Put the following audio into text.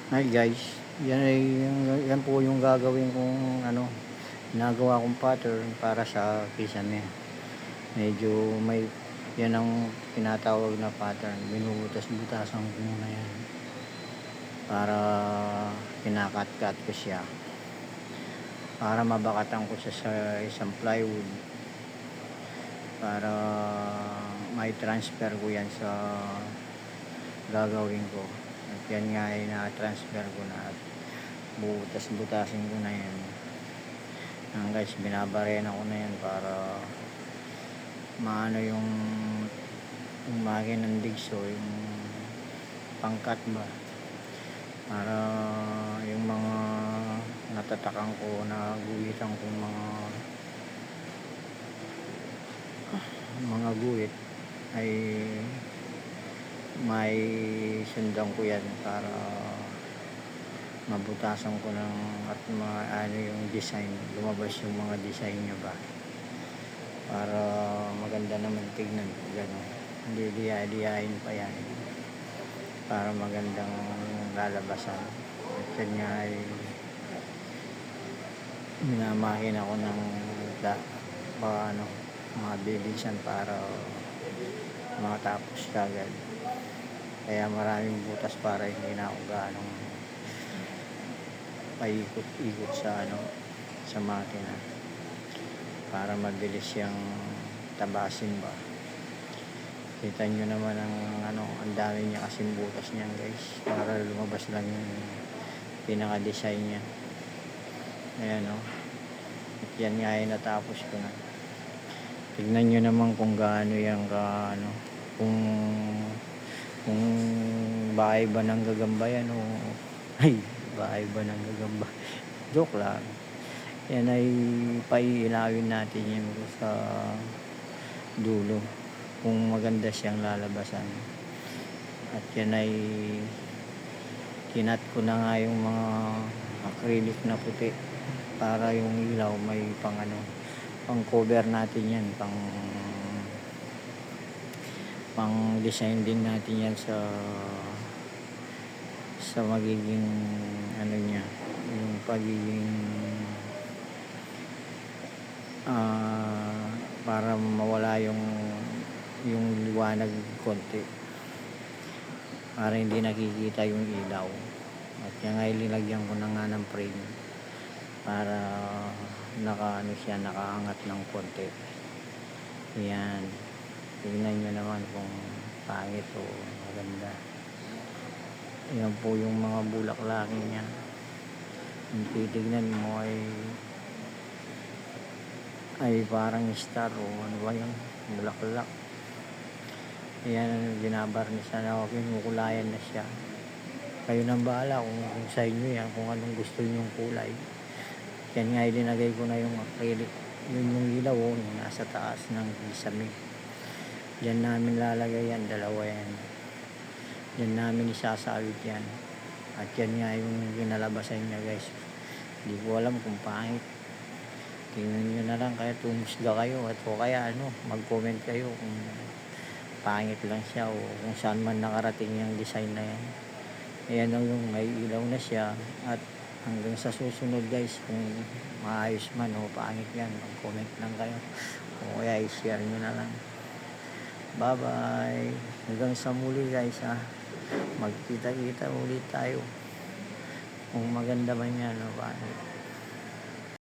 Hi guys, yan po yung gagawin kong ginagawa kong pattern para sa kisame. Medyo may yan ang tinatawag na pattern. Binubutas-butasan ko muna yan para kinakat-cut ko siya para mabakatan ko siya sa isang plywood para may transfer ko yan sa gagawin ko. At yan nga ay na-transfer ko na at butas-butasin ko na yan. Guys, binabarena ko na yan para maano yung makinang digso, yung pangkat ba, para yung mga natatakan ko na guhitan kong mga guhit ay may sundan ko yan para mabutasan ko ng at maano yung design, lumabas yung mga design niya ba para maganda naman tignan, gano'n. Hindi diyain pa yan para magandang lalabasan. At yan nga ay minamakin ako ng mga bilisan para makatapos kagad. Kaya maraming butas para hindi na ako ganong paikot-ikot sa makina para mabilis siyang tabasin ba. Kita nyo naman ang dami niya kasing butas niyan guys, para lumabas lang yung pinaka-design niya. Ayan o. At yan nga ay natapos ko na. Tignan nyo naman kung gaano yan kung bahay ba ng gagamba yan o ay bahay ba ng gagamba. Joke lang. Yan ay paiilawin natin yan sa dulo kung maganda siyang lalabasan. At yan ay kinat ko na nga yung mga acrylic na puti para yung ilaw may pang cover natin yan, pang design din natin yan sa magiging niya, yung pagiging para mawala yung liwanag konti, para hindi nakikita yung ilaw. At yan ay linagyan ko na nga ng frame para nakaangat ng konti. Yan, tingnan nyo naman kung pangit o maganda. Yan po yung mga bulaklaki niya. Yung titignan mo ay parang star o ano ba yung bulaklak. Ayan, binabarnisan na ako, kinukulayan na siya. Kayo nang bahala kung sa inyo yan, kung anong gusto nyong kulay. Yan nga, ilinagay ko na yung acrylic, yung ilaw yung nasa taas ng kisame. Diyan namin lalagay yan, dalawa yan. Diyan namin isasawit yan. At yan nga yung ginalabasan niya guys. Hindi ko alam kung pangit. Tingnan nyo na lang, kaya tumusga kayo at o kaya mag-comment kayo kung pangit lang siya o kung saan man nakarating yung design na yan. Ayan lang yung may ilaw na siya. At hanggang sa susunod guys, kung maayos man o pangit yan, mag-comment lang kayo o kaya i-share nyo na lang. Bye bye, hanggang sa muli guys ha. Magkita-kita ulit tayo kung maganda man yan o pangit.